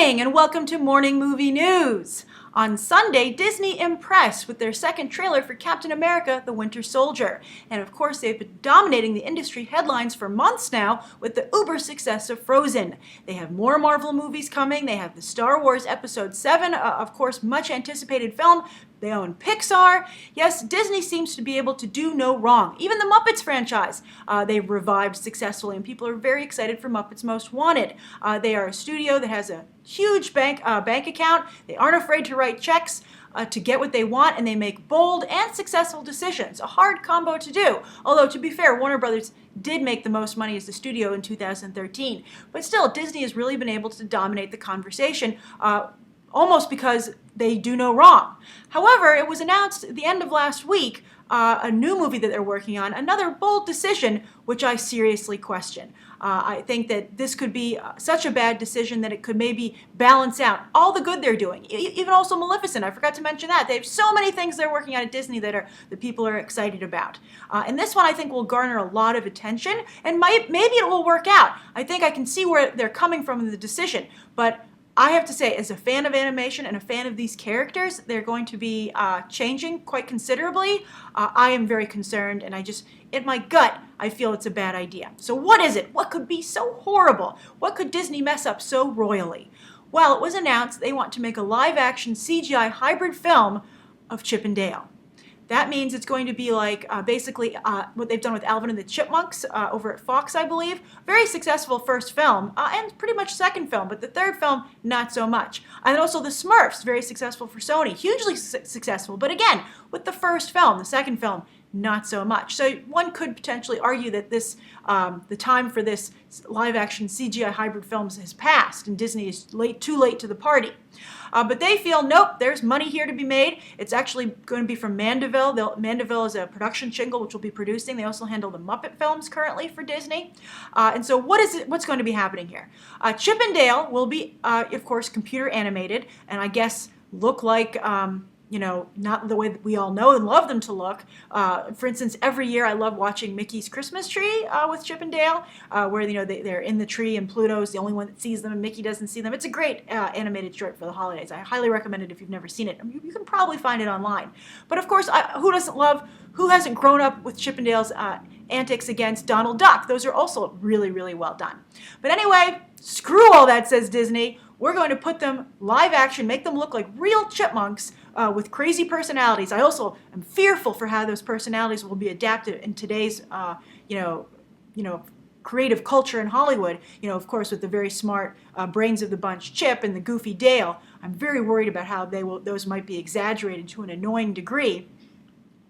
morning and welcome to Morning Movie News. On Sunday, Disney impressed with their second trailer for Captain America: The Winter Soldier. And of course, they've been dominating the industry headlines for months now with the uber success of Frozen. They have more Marvel movies coming. They have the Star Wars Episode 7, of course, much anticipated film. They own Pixar. Yes, Disney seems to be able to do no wrong. Even the Muppets franchise, they've revived successfully, and people are very excited for Muppets Most Wanted. They are a studio that has a huge bank account. They aren't afraid to write checks to get what they want, and they make bold and successful decisions. A hard combo to do. Although, to be fair, Warner Brothers did make the most money as the studio in 2013. But still, Disney has really been able to dominate the conversation, almost because they do no wrong. However, it was announced at the end of last week, a new movie that they're working on, another bold decision, which I seriously question. I think that this could be such a bad decision that it could maybe balance out all the good they're doing. Even also Maleficent, I forgot to mention that. They have so many things they're working on at Disney that people are excited about. And this one I think will garner a lot of attention, and maybe it will work out. I think I can see where they're coming from in the decision, but I have to say, as a fan of animation and a fan of these characters, they're going to be changing quite considerably. I am very concerned, and in my gut, I feel it's a bad idea. So what is it? What could be so horrible? What could Disney mess up so royally? Well, it was announced they want to make a live-action CGI hybrid film of Chip and Dale. That means it's going to be like basically what they've done with Alvin and the Chipmunks over at Fox, I believe. Very successful first film, and pretty much second film, but the third film, not so much. And also the Smurfs, very successful for Sony, hugely successful, but again, with the first film, the second film, not so much. So one could potentially argue that this, the time for this live-action CGI hybrid films has passed, and Disney is too late to the party. But they feel, nope, there's money here to be made. It's actually going to be from Mandeville. Mandeville is a production shingle which will be producing. They also handle the Muppet films currently for Disney. And so what's going to be happening here? Chip and Dale will be, of course, computer animated, and I guess look like not the way that we all know and love them to look. For instance, every year I love watching Mickey's Christmas Tree with Chip and Dale, where they're in the tree and Pluto's the only one that sees them and Mickey doesn't see them. It's a great animated short for the holidays. I highly recommend it if you've never seen it. You can probably find it online. But of course, who hasn't grown up with Chip and Dale's antics against Donald Duck? Those are also really, really well done. But anyway, screw all that, says Disney. We're going to put them live action, make them look like real chipmunks with crazy personalities. I also am fearful for how those personalities will be adapted in today's, creative culture in Hollywood. Of course, with the very smart brains of the bunch, Chip, and the goofy Dale. I'm very worried about how those might be exaggerated to an annoying degree.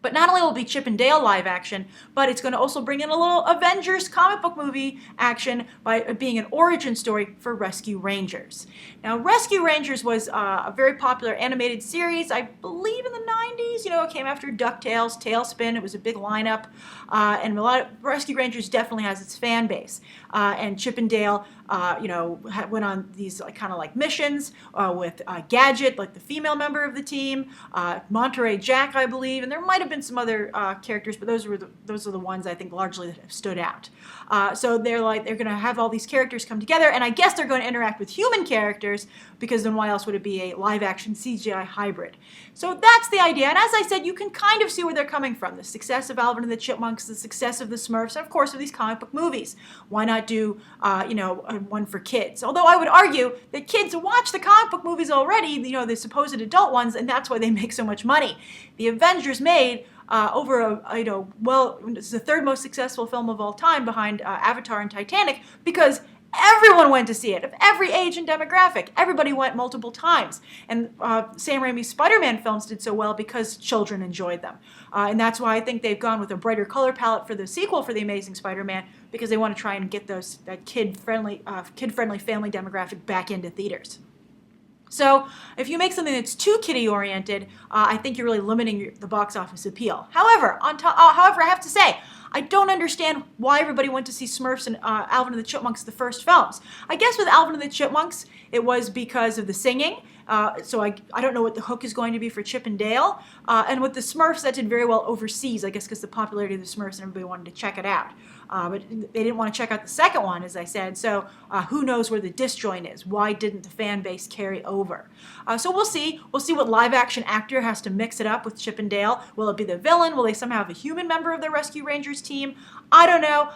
But not only will it be Chip and Dale live action, but it's going to also bring in a little Avengers comic book movie action by being an origin story for Rescue Rangers. Now, Rescue Rangers was a very popular animated series, I believe in the 90s. It came after DuckTales, Tailspin. It was a big lineup. And a lot of Rescue Rangers definitely has its fan base. And Chip and Dale, went on these kind of like missions with Gadget, like the female member of the team, Monterey Jack, I believe, and there might have been some other characters, but those are the ones I think largely that have stood out. So they're going to have all these characters come together, and I guess they're going to interact with human characters, because then why else would it be a live-action CGI hybrid? So that's the idea, and as I said, you can kind of see where they're coming from. The success of Alvin and the Chipmunks, the success of the Smurfs, and of course of these comic book movies. Why not do, one for kids? Although I would argue that kids watch the comic book movies already, the supposed adult ones, and that's why they make so much money. The Avengers made it's the third most successful film of all time behind Avatar and Titanic, because everyone went to see it, of every age and demographic. Everybody went multiple times. And Sam Raimi's Spider-Man films did so well because children enjoyed them. And that's why I think they've gone with a brighter color palette for the sequel for The Amazing Spider-Man, because they want to try and get that kid-friendly family demographic back into theaters. So if you make something that's too kiddie-oriented, I think you're really limiting the box office appeal. However, I have to say, I don't understand why everybody went to see Smurfs and Alvin and the Chipmunks, the first films. I guess with Alvin and the Chipmunks, it was because of the singing. So I don't know what the hook is going to be for Chip and Dale. And with the Smurfs, that did very well overseas, I guess because the popularity of the Smurfs and everybody wanted to check it out. But they didn't want to check out the second one, as I said, so who knows where the disjoint is? Why didn't the fan base carry over? So we'll see. We'll see what live-action actor has to mix it up with Chip and Dale. Will it be the villain? Will they somehow have a human member of the Rescue Rangers team? I don't know.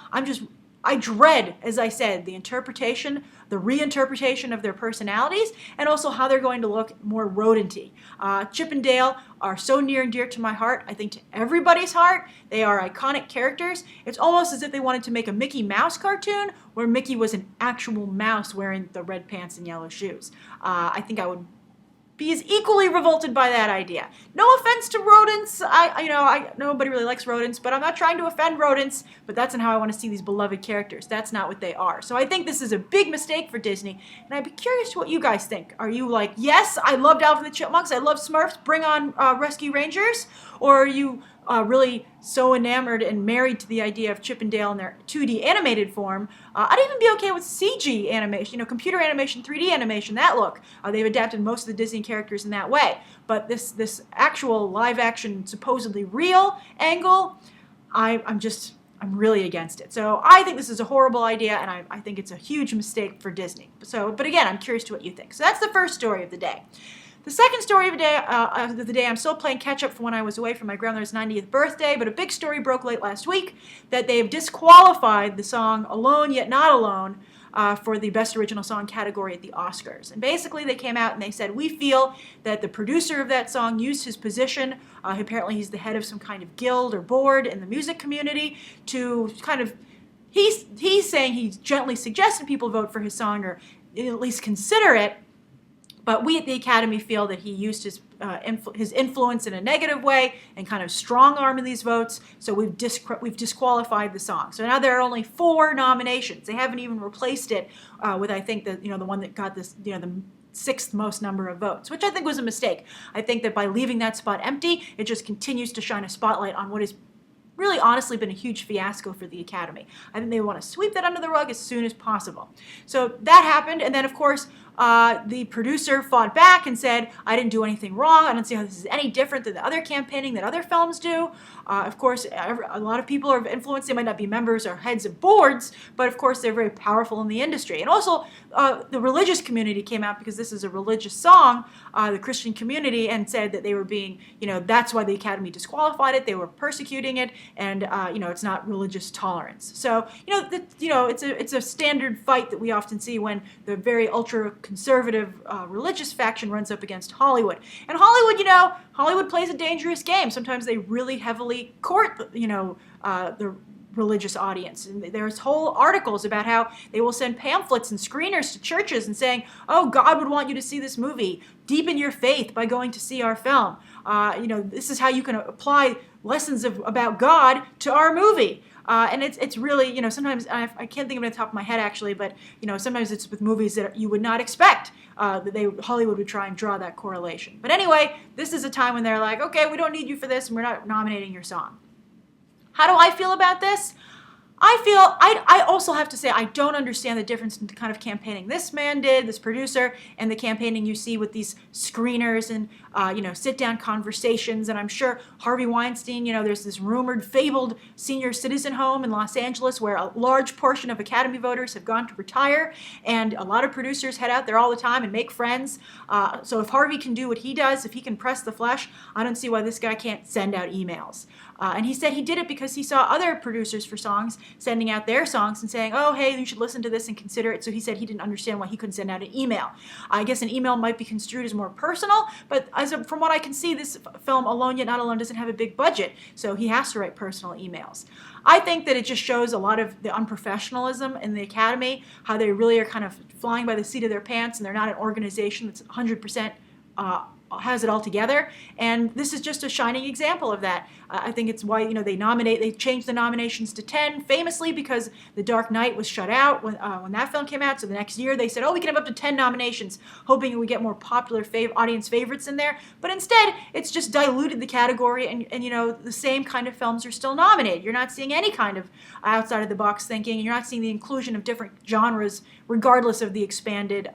I dread, as I said, the reinterpretation of their personalities, and also how they're going to look more rodenty. Chip and Dale are so near and dear to my heart, I think to everybody's heart. They are iconic characters. It's almost as if they wanted to make a Mickey Mouse cartoon where Mickey was an actual mouse wearing the red pants and yellow shoes. I think I would be as equally revolted by that idea. No offense to rodents. Nobody really likes rodents, but I'm not trying to offend rodents, but that's not how I want to see these beloved characters. That's not what they are. So I think this is a big mistake for Disney, and I'd be curious to what you guys think. Are you like, yes, I loved Alvin and the Chipmunks, I love Smurfs, bring on Rescue Rangers? Or are you really so enamored and married to the idea of Chip and Dale in their 2D animated form? I'd even be okay with CG animation, computer animation, 3D animation, that look. They've adapted most of the Disney characters in that way. But this actual live action, supposedly real angle, I'm really against it. So I think this is a horrible idea, and I think it's a huge mistake for Disney. But again, I'm curious to what you think. So that's the first story of the day. The second story of the day, I'm still playing catch-up from when I was away for my grandmother's 90th birthday, but a big story broke late last week that they have disqualified the song Alone Yet Not Alone for the Best Original Song category at the Oscars. And basically they came out and they said, we feel that the producer of that song used his position, apparently he's the head of some kind of guild or board in the music community, to kind of, he's saying he gently suggested people vote for his song or at least consider it. But we at the Academy feel that he used his influence in a negative way and kind of strong-arming these votes, so we've disqualified the song. So now there are only 4 nominations. They haven't even replaced it with, I think, the one that got this, the 6th most number of votes, which I think was a mistake. I think that by leaving that spot empty, it just continues to shine a spotlight on what has really honestly been a huge fiasco for the Academy. I think they want to sweep that under the rug as soon as possible. So that happened, and then of course the producer fought back and said, I didn't do anything wrong. I don't see how this is any different than the other campaigning that other films do. Of course, a lot of people are of influence. They might not be members or heads of boards, but of course they're very powerful in the industry. And also the religious community came out because this is a religious song, the Christian community, and said that they were being, that's why the Academy disqualified it. They were persecuting it, and it's not religious tolerance. So it's a standard fight that we often see when the very ultra conservative religious faction runs up against Hollywood. And Hollywood plays a dangerous game. Sometimes they really heavily court the religious audience. And there's whole articles about how they will send pamphlets and screeners to churches and saying, oh, God would want you to see this movie. Deepen your faith by going to see our film. This is how you can apply lessons about God to our movie. And it's really, sometimes, I can't think of it on the top of my head actually, but, sometimes it's with movies that you would not expect that Hollywood would try and draw that correlation. But anyway, this is a time when they're like, okay, we don't need you for this, and we're not nominating your song. How do I feel about this? I also have to say I don't understand the difference in the kind of campaigning this man did, this producer, and the campaigning you see with these screeners and sit-down conversations. And I'm sure Harvey Weinstein, there's this rumored, fabled senior citizen home in Los Angeles where a large portion of Academy voters have gone to retire, and a lot of producers head out there all the time and make friends. So if Harvey can do what he does, if he can press the flesh, I don't see why this guy can't send out emails. And he said he did it because he saw other producers for songs sending out their songs and saying, oh, hey, you should listen to this and consider it. So he said he didn't understand why he couldn't send out an email. I guess an email might be construed as more personal, but from what I can see, this film, Alone Yet Not Alone, doesn't have a big budget, so he has to write personal emails. I think that it just shows a lot of the unprofessionalism in the Academy, how they really are kind of flying by the seat of their pants, and they're not an organization that's 100% has it all together, and this is just a shining example of that. I think it's why they changed the nominations to 10 famously because The Dark Knight was shut out when that film came out. So the next year they said, oh, we can have up to 10 nominations, hoping we get more popular audience favorites in there. But instead, it's just diluted the category, and the same kind of films are still nominated. You're not seeing any kind of outside of the box thinking, and you're not seeing the inclusion of different genres regardless of the expanded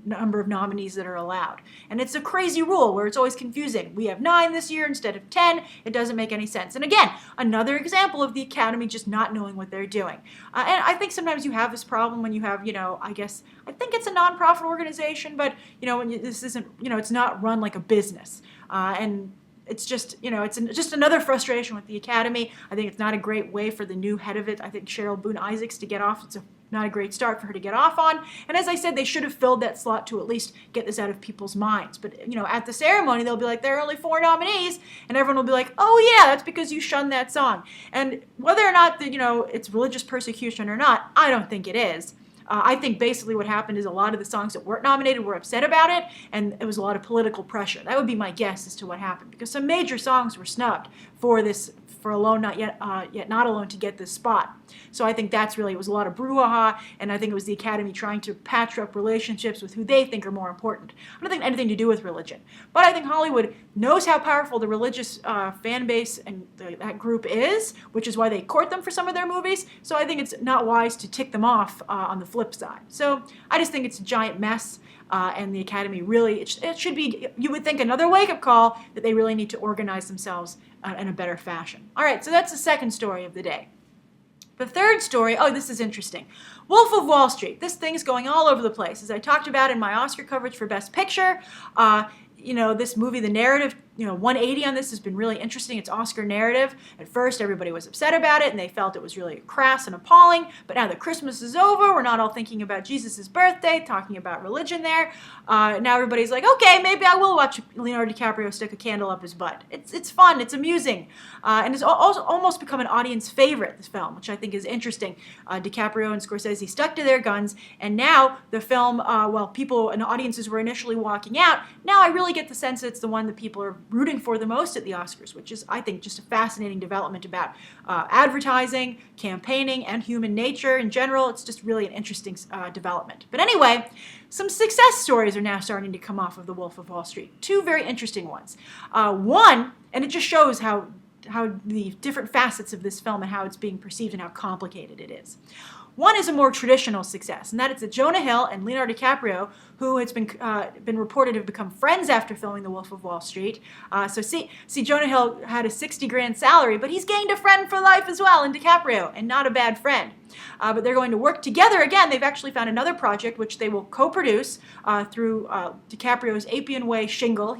number of nominees that are allowed. And it's a crazy rule where it's always confusing. We have 9 this year instead of 10. It doesn't make any sense. And again, another example of the Academy just not knowing what they're doing. And I think sometimes you have this problem when you have, I think it's a nonprofit organization, but this isn't, it's not run like a business. And it's just, it's just another frustration with the Academy. I think it's not a great way for the new head of it, I think Cheryl Boone Isaacs, to get off. It's not a great start for her to get off on. And as I said, they should have filled that slot to at least get this out of people's minds. But, at the ceremony, they'll be like, there are only 4 nominees. And everyone will be like, oh, yeah, that's because you shunned that song. And whether or not, it's religious persecution or not, I don't think it is. I think basically what happened is a lot of the songs that weren't nominated were upset about it, and it was a lot of political pressure. That would be my guess as to what happened, because some major songs were snubbed for Alone Not Yet, Yet Not Alone to get this spot. So I think that's really, it was a lot of brouhaha, and I think it was the Academy trying to patch up relationships with who they think are more important. I don't think anything to do with religion. But I think Hollywood knows how powerful the religious fan base and that group is, which is why they court them for some of their movies. So I think it's not wise to tick them off on the flip side. So I just think it's a giant mess. And the Academy really, it should be, you would think, another wake-up call that they really need to organize themselves in a better fashion. All right, so that's the second story of the day. The third story, oh, this is interesting. Wolf of Wall Street. This thing's going all over the place. As I talked about in my Oscar coverage for Best Picture, this movie, the narrative, 180 on this has been really interesting. It's Oscar narrative. At first, everybody was upset about it, and they felt it was really crass and appalling. But now that Christmas is over, we're not all thinking about Jesus' birthday, talking about religion there. Now everybody's like, okay, maybe I will watch Leonardo DiCaprio stick a candle up his butt. It's fun. It's amusing. And it's also almost become an audience favorite, this film, which I think is interesting. DiCaprio and Scorsese stuck to their guns, and now the film, while people and audiences were initially walking out, now I really get the sense that it's the one that people are rooting for the most at the Oscars, which is, I think, just a fascinating development about advertising, campaigning, and human nature in general. It's just really an interesting development. But anyway, some success stories are now starting to come off of The Wolf of Wall Street. 2 very interesting ones. One, and it just shows how the different facets of this film and how it's being perceived and how complicated it is. One is a more traditional success, and that is that Jonah Hill and Leonardo DiCaprio, who has been reported to have become friends after filming The Wolf of Wall Street. See, Jonah Hill had a $60,000 salary, but he's gained a friend for life as well in DiCaprio, and not a bad friend. But they're going to work together again. They've actually found another project which they will co-produce through DiCaprio's Appian Way shingle.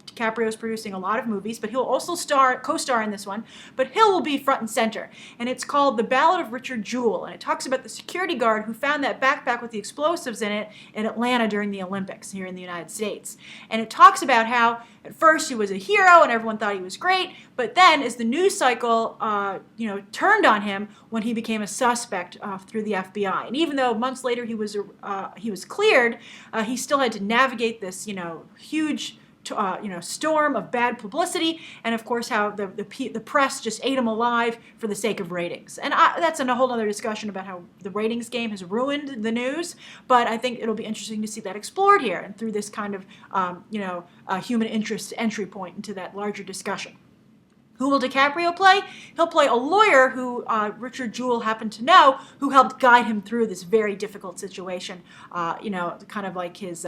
DiCaprio is producing a lot of movies, but he'll also co-star in this one. But Hill will be front and center, and it's called The Ballad of Richard Jewell, and it talks about the security guard who found that backpack with the explosives in it in Atlanta during the Olympics here in the United States. And it talks about how at first he was a hero and everyone thought he was great, but then as the news cycle turned on him when he became a suspect through the FBI, and even though months later he was cleared, he still had to navigate this huge storm of bad publicity, and of course how the press just ate him alive for the sake of ratings. And that's a whole other discussion about how the ratings game has ruined the news, but I think it'll be interesting to see that explored here and through this kind of human interest entry point into that larger discussion. Who will DiCaprio play? He'll play a lawyer who Richard Jewell happened to know, who helped guide him through this very difficult situation. Kind of like his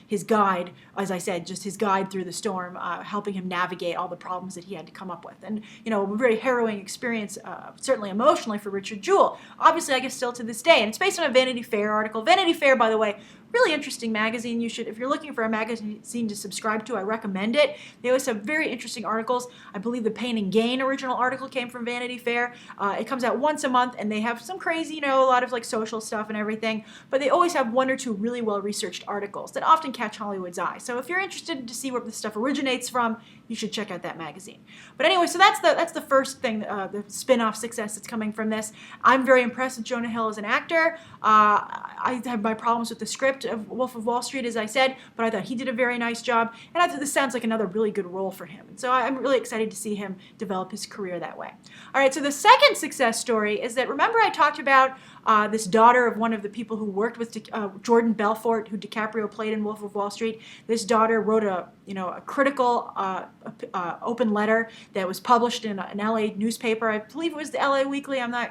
his guide, as I said, just his guide through the storm, helping him navigate all the problems that he had to come up with. And, a very harrowing experience, certainly emotionally for Richard Jewell. Obviously, I guess still to this day. And it's based on a Vanity Fair article. Vanity Fair, by the way, really interesting magazine. You should, if you're looking for a magazine to subscribe to, I recommend it. They always have very interesting articles. I believe the Pain and Gain original article came from Vanity Fair. It comes out once a month, and they have some crazy, a lot of like social stuff and everything, but they always have 1 or 2 really well-researched articles that often catch Hollywood's eye. So if you're interested to see where this stuff originates from, you should check out that magazine. But anyway, so that's the first thing, the spin-off success that's coming from this. I'm very impressed with Jonah Hill as an actor. I have my problems with the script. script of Wolf of Wall Street, as I said, but I thought he did a very nice job, and I thought this sounds like another really good role for him. And so I'm really excited to see him develop his career that way. All right, so the second success story is that, remember I talked about this daughter of one of the people who worked with Jordan Belfort, who Dicaprio played in Wolf of Wall Street. This daughter wrote a critical open letter that was published in an LA newspaper. I believe it was the LA Weekly. I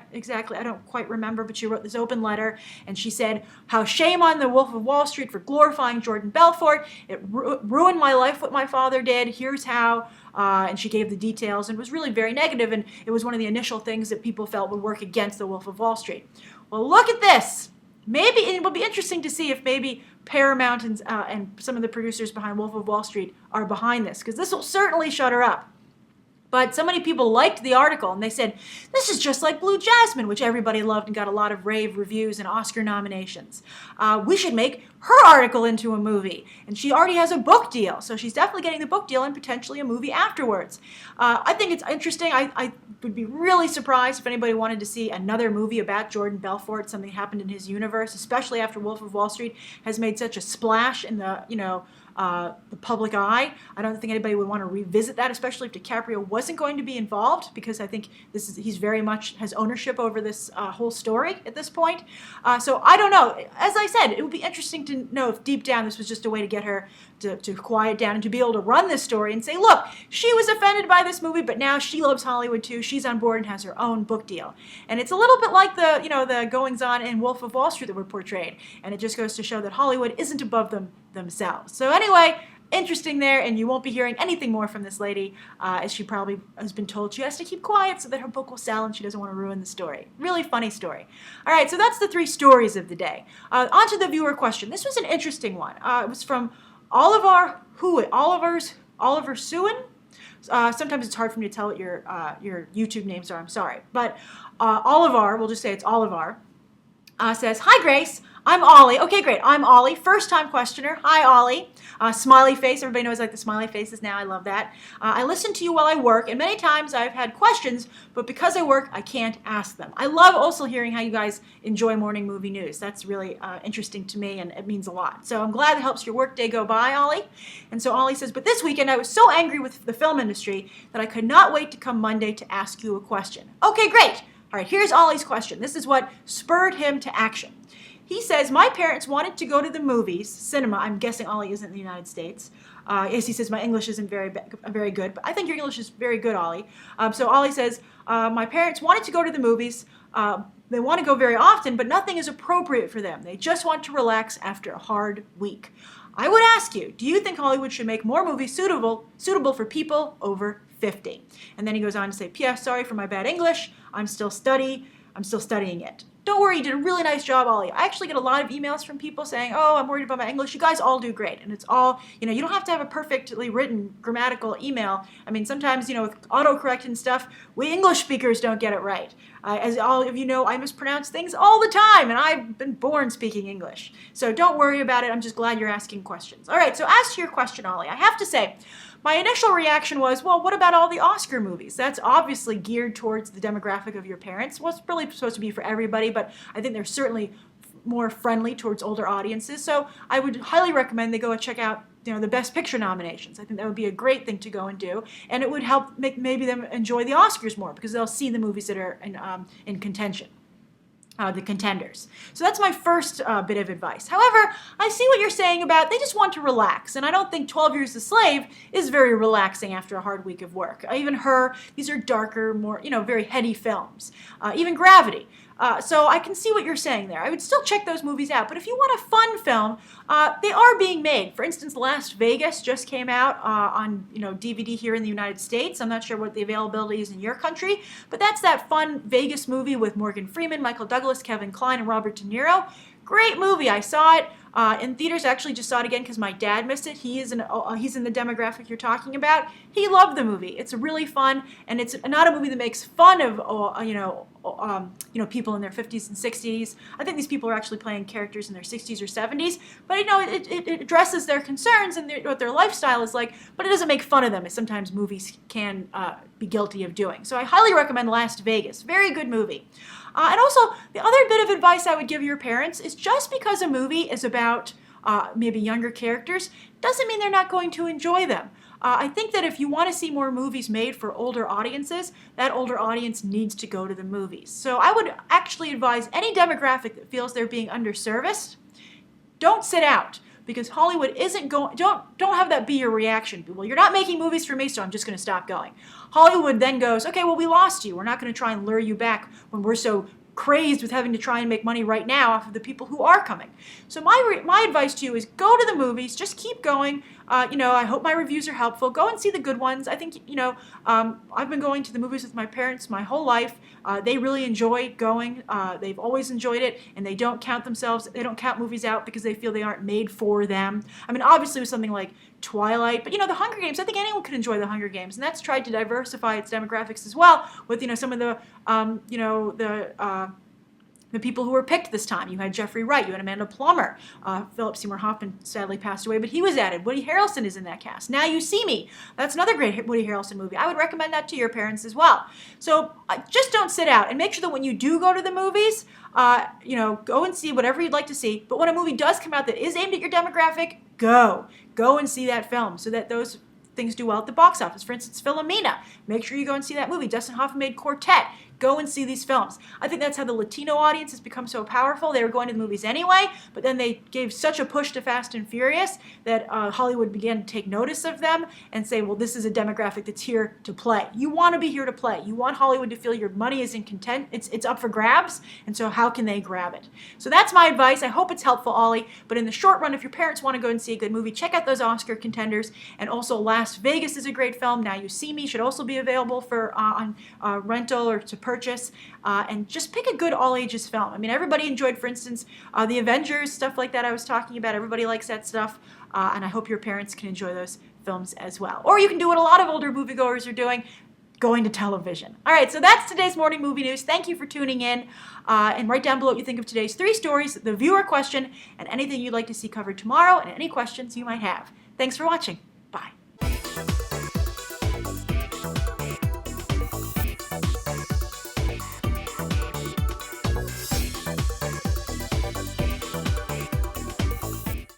don't quite remember, but she wrote this open letter, and she said how shame on the Wolf of Wall Street for glorifying Jordan Belfort. It ruined my life what my father did. Here's how. And she gave the details, and it was really very negative, and it was one of the initial things that people felt would work against the Wolf of Wall Street. Well, look at this. Maybe it will be interesting to see if maybe Paramount and some of the producers behind Wolf of Wall Street are behind this, because this will certainly shut her up. But so many people liked the article, and they said, this is just like Blue Jasmine, which everybody loved and got a lot of rave reviews and Oscar nominations. We should make her article into a movie. And she already has a book deal, so she's definitely getting the book deal and potentially a movie afterwards. I think it's interesting. I would be really surprised if anybody wanted to see another movie about Jordan Belfort, something happened in his universe, especially after Wolf of Wall Street has made such a splash in the public eye. I don't think anybody would want to revisit that, especially if Dicaprio wasn't going to be involved, because I think he's very much has ownership over this whole story at this point. So I don't know. As I said, it would be interesting to know if deep down this was just a way to get her to quiet down and to be able to run this story and say, look, she was offended by this movie, but now she loves Hollywood too. She's on board and has her own book deal. And it's a little bit like the goings-on in Wolf of Wall Street that were portrayed. And it just goes to show that Hollywood isn't above themselves. So anyway, interesting there, and you won't be hearing anything more from this lady, as she probably has been told she has to keep quiet so that her book will sell and she doesn't want to ruin the story. Really funny story. All right, so that's the 3 stories of the day. On to the viewer question. This was an interesting one. It was from Oliver Suin. Sometimes it's hard for me to tell what your YouTube names are. I'm sorry. But Oliver, we'll just say it's Oliver, says, hi, Grace. I'm Ollie. Okay, great. I'm Ollie, first-time questioner. Hi, Ollie. Smiley face. Everybody knows I like the smiley faces now. I love that. I listen to you while I work, and many times I've had questions, but because I work, I can't ask them. I love also hearing how you guys enjoy morning movie news. That's really interesting to me, and it means a lot. So I'm glad it helps your workday go by, Ollie. And so Ollie says, but this weekend I was so angry with the film industry that I could not wait to come Monday to ask you a question. Okay, great. All right, here's Ollie's question. This is what spurred him to action. He says, my parents wanted to go to the movies, cinema. I'm guessing Ollie isn't in the United States. Yes, he says, my English isn't very good, but I think your English is very good, Ollie. So Ollie says, my parents wanted to go to the movies. They want to go very often, but nothing is appropriate for them. They just want to relax after a hard week. I would ask you, do you think Hollywood should make more movies suitable for people over 50? And then he goes on to say, P.S. Sorry for my bad English. I'm still studying it. Don't worry, you did a really nice job, Ollie. I actually get a lot of emails from people saying, oh, I'm worried about my English. You guys all do great. And it's all, you don't have to have a perfectly written grammatical email. I mean, sometimes, with autocorrect and stuff, we English speakers don't get it right. As all of you know, I mispronounce things all the time, and I've been born speaking English. So don't worry about it. I'm just glad you're asking questions. All right, so as to your question, Ollie, I have to say, my initial reaction was, well, what about all the Oscar movies? That's obviously geared towards the demographic of your parents. Well, it's really supposed to be for everybody, but I think they're certainly more friendly towards older audiences. So I would highly recommend they go and check out the Best Picture nominations. I think that would be a great thing to go and do, and it would help make maybe them enjoy the Oscars more because they'll see the movies that are in contention. The contenders. So that's my first bit of advice. However, I see what you're saying about they just want to relax, and I don't think 12 Years a Slave is very relaxing after a hard week of work. Even Her, these are darker, more, very heady films. Even Gravity. So I can see what you're saying there. I would still check those movies out, but if you want a fun film, they are being made. For instance, Las Vegas just came out on DVD here in the United States. I'm not sure what the availability is in your country, but that's that fun Vegas movie with Morgan Freeman, Michael Douglas, Kevin Kline, and Robert De Niro. Great movie. I saw it in theaters. I actually just saw it again because my dad missed it. He's in the demographic you're talking about. He loved the movie. It's really fun, and it's not a movie that makes fun of people in their 50s and 60s. I think these people are actually playing characters in their 60s or 70s, but it addresses their concerns and what their lifestyle is like, but it doesn't make fun of them, as sometimes movies can be guilty of doing. So I highly recommend Las Vegas. Very good movie. And also, the other bit of advice I would give your parents is just because a movie is about maybe younger characters doesn't mean they're not going to enjoy them. I think that if you want to see more movies made for older audiences, that older audience needs to go to the movies. So I would actually advise any demographic that feels they're being underserviced, don't sit out. Because Hollywood isn't going, don't have that be your reaction. Well, you're not making movies for me, so I'm just going to stop going. Hollywood then goes, okay, well, we lost you. We're not going to try and lure you back when we're so crazed with having to try and make money right now off of the people who are coming. So my advice to you is go to the movies, just keep going. I hope my reviews are helpful. Go and see the good ones. I think, I've been going to the movies with my parents my whole life. They really enjoy going. They've always enjoyed it, and they don't count movies out because they feel they aren't made for them. I mean, obviously with something like Twilight, but the Hunger Games, I think anyone could enjoy the Hunger Games, and that's tried to diversify its demographics as well with, some of the people who were picked this time. You had Jeffrey Wright, you had Amanda Plummer, Philip Seymour Hoffman sadly passed away, but he was added. Woody Harrelson is in that cast. Now You See Me, that's another great Woody Harrelson movie. I would recommend that to your parents as well. So just don't sit out, and make sure that when you do go to the movies, go and see whatever you'd like to see, but when a movie does come out that is aimed at your demographic, go and see that film so that those things do well at the box office. For instance, Philomena. Make sure you go and see that movie. Dustin Hoffman made Quartet. Go and see these films. I think that's how the Latino audience has become so powerful. They were going to the movies anyway, but then they gave such a push to Fast and Furious that Hollywood began to take notice of them and say, well, this is a demographic that's here to play. You want to be here to play. You want Hollywood to feel your money is in content. It's up for grabs, and so how can they grab it? So that's my advice. I hope it's helpful, Ollie, but in the short run, if your parents want to go and see a good movie, check out those Oscar contenders, and also Las Vegas is a great film. Now You See Me should also be available for on rental or to purchase, and just pick a good all-ages film. I mean, everybody enjoyed, for instance, the Avengers, stuff like that I was talking about. Everybody likes that stuff, and I hope your parents can enjoy those films as well. Or you can do what a lot of older moviegoers are doing, going to television. All right, so that's today's morning movie news. Thank you for tuning in, and write down below what you think of today's 3 stories, the viewer question, and anything you'd like to see covered tomorrow, and any questions you might have. Thanks for watching.